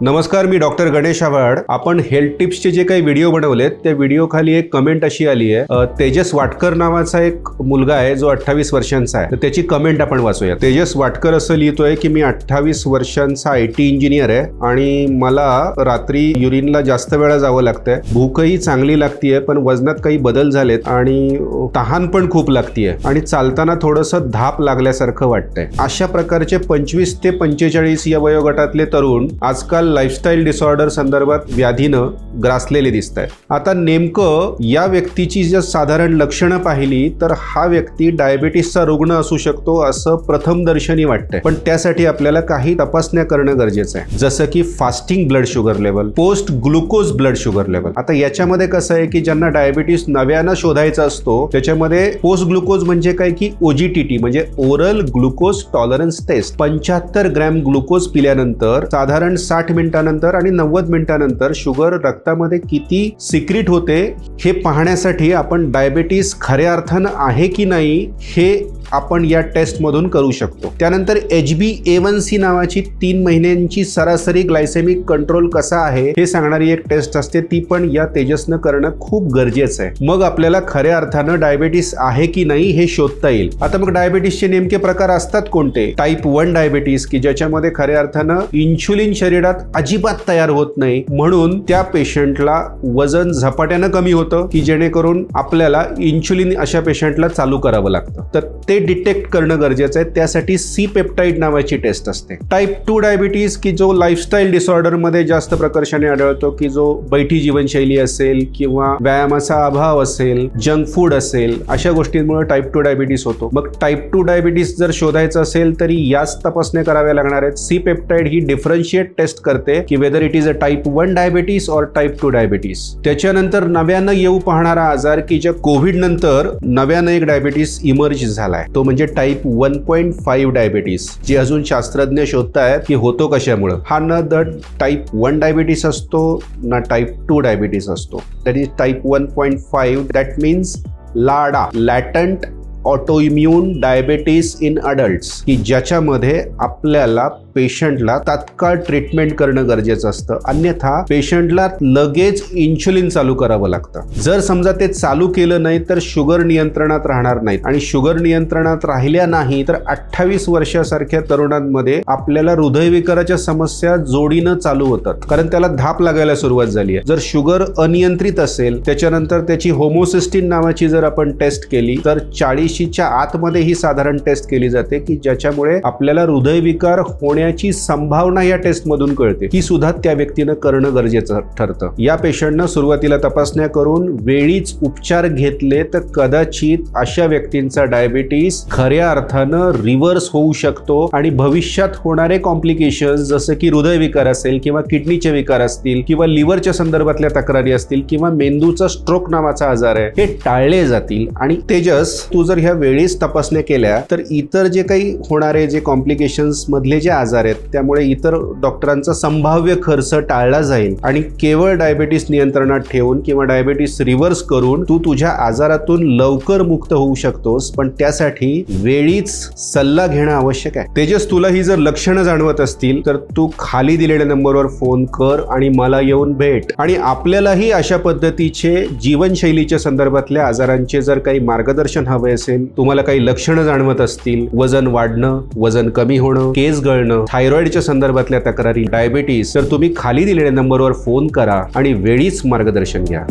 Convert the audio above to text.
नमस्कार, मी डॉक्टर गणेश आव्हाड। आपण हेल्थ टिप्सचे जे काही व्हिडिओ बनवलेत त्या व्हिडिओ खाली एक कमेंट अशी आली आहे, तेजस वाटकर नावाचा एक मुलगा आहे जो 28 वर्षांचा आहे। तर त्याची कमेंट आपण वाचूया। तेजस वाटकर असं लिहितोय की मी 28 वर्षांचा IT इंजिनियर आहे आणि मला रात्री युरिनला जास्त वेळा जावं लागतंय, भूकही चांगली लागतीये पण वजनात काही बदल झालेत आणि तहान पण खूप लागतीये आणि चालताना थोडंसं धाप लागल्यासारखं वाटतंय। अशा प्रकारचे 25 ते 45 या वयोगटातले तरुण आजकाल लाईफस्टाईल डिसऑर्डर संदर्भात व्याधीनं ग्रासलेले दिसतात। आता नेमकं या व्यक्तीची जर साधारण लक्षणं पाहिली तर हा व्यक्ती डायबिटीसचा रुग्ण असू शकतो असं प्रथमदर्शनी वाटतंय, पण त्यासाठी आपल्याला काही तपासण्या करणं गरजेचं आहे, जसं की fasting blood sugar level, post glucose blood sugar level. आता याच्यामध्ये कसं आहे की ज्यांना डायबिटीस नव्यानं शोधायचा असतो त्याच्यामध्ये पोस्ट ग्लुकोज म्हणजे काय की OGTT म्हणजे oral glucose tolerance test, 75 gram glucose पिल्यानंतर साधारण 60 मिनिटांनंतर आणि 90 मिनिटांनंतर शुगर रक्तामध्ये किती सिक्रीट होते हे पाहण्यासाठी आपण डायबिटीस खऱ्या अर्थानं आहे की नाही हे आपण या टेस्ट मधून करू शकतो। त्यानंतर HbA1c नावाची 3 महिन्यांची सरासरी ग्लायसेमिक कंट्रोल कसा आहे हे सांगणारी एक टेस्ट असते, ती पण या तेजसनं करणं खूप गरजेचं आहे। मग आपल्याला खऱ्या अर्थानं डायबिटीस आहे की नाही हे शोधता येईल। आता मग डायबिटीसचे नेमके प्रकार असतात कोणते? टाईप 1 डायबिटीस की ज्याच्यामध्ये खऱ्या अर्थानं इन्शुलिन शरीरात अजिबात तयार होत नाही, म्हणून त्या पेशंटला वजन झपाट्यानं कमी होतं की जेणेकरून आपल्याला इन्शुलिन अशा पेशंटला चालू करावं लागतं। तर ते डिटेक्ट करणं गरजेचं आहे, त्यासाठी C पेप्टाइड नावाची टेस्ट असते। टाईप 2 डायबिटीस की जो लाईफस्टाईल डिसऑर्डर मध्ये जास्त प्रकर्षाने आढळतो, की जो बैठी जीवनशैली असेल किंवा व्यायामाचा अभाव असेल, जंक फूड असेल, अशा गोष्टींमुळे टाईप 2 डायबिटीस होतो। मग टाईप 2 डायबिटीस जर शोधायचं असेल तरी याच तपासण्या कराव्या लागणार आहेत। C पेप्टाइड ही डिफरन्शिएट टेस्ट करते की whether it is a type 1 diabetes और टाईप 2 डायबिटीस। त्याच्यानंतर नव्यानं येऊ पाहणारा आजार की ज्या कोविड नंतर नव्यानं एक डायबिटीस इमर्ज झालाय, तो म्हणजे टाईप 1.5 डायबिटीस, जे अजून शास्त्रज्ञ शोधतायत की होतो कशामुळे। हा न टाईप 1 डायबिटीस असतो ना टाईप 2 डायबिटीस असतो। That is type 1.5, that means LADA, latent autoimmune diabetes in adults, की ज्याच्यामध्ये आपल्याला पेशंटला तात्काळ ट्रीटमेंट करणं गरजेचं असतं, अन्यथा पेशंटला लगेच इन्शुलिन चालू करावं लागतं। जर समजा ते चालू केलं नाही तर शुगर नियंत्रणात राहणार नाहीत आणि शुगर नियंत्रणात राहिल्या नाही तर 28 वर्षासारख्या तरुणांमध्ये आपल्याला हृदयविकाराच्या समस्या जोडीनं चालू होतात, कारण त्याला धाप लागायला सुरुवात झाली आहे। जर शुगर अनियंत्रित असेल त्याच्यानंतर त्याची होमोसिस्टिन नावाची जर आपण टेस्ट केली तर 40च्या आतमध्ये ही साधारण टेस्ट केली जाते की ज्याच्यामुळे आपल्याला हृदयविकार होण्याची संभावना या टेस्ट मधून कळते, ही सुद्धा त्या व्यक्तीनं करणं गरजेचं ठरतं। या पेशंटनं सुरुवातीला तपासण्या करून वेळीच उपचार घेतले तर कदाचित अशा व्यक्तींचा डायबिटीस खऱ्या अर्थानं रिव्हर्स होऊ शकतो आणि भविष्यात होणारे कॉम्प्लिकेशन्स जसं की हृदयविकार असेल किंवा किडनीचे विकार असतील किंवा लिव्हरच्या संदर्भातल्या तक्रारी असतील किंवा मेंदूचा स्ट्रोक नावाचा आजार आहे हे टाळले जातील। आणि तेजस, तू जर ह्या वेळीच तपासण्या केल्या तर इतर जे काही होणारे जे कॉम्प्लिकेशन्स मधले जे आजार आहेत त्यामुळे इतर डॉक्टरांचा संभाव्य खर्च टाळला जाईल आणि केवळ डायबिटीस नियंत्रणात ठेवून किंवा डायबिटीस रिव्हर्स करून तू तुझ्या आजारातून लवकर मुक्त होऊ शकतोस, पण त्यासाठी वेळीच सल्ला घेणं आवश्यक आहे। तेजस, तुला ही जर लक्षणं जाणवत असतील तर तू खाली दिलेल्या नंबरवर फोन कर आणि मला येऊन भेट, आणि आपल्यालाही अशा पद्धतीचे जीवनशैलीच्या संदर्भातल्या आजारांचे जर काही मार्गदर्शन हवे असेल, तुम्हाला काही लक्षणं जाणवत असतील, वजन वाढणं, वजन कमी होणं, केस गळणं, थायरॉइडच्या संदर्भातल्या तक्रारी, डायबिटीस, तर तुम्ही खाली दिलेल्या नंबरवर फोन करा आणि वेळीच मार्गदर्शन घ्या।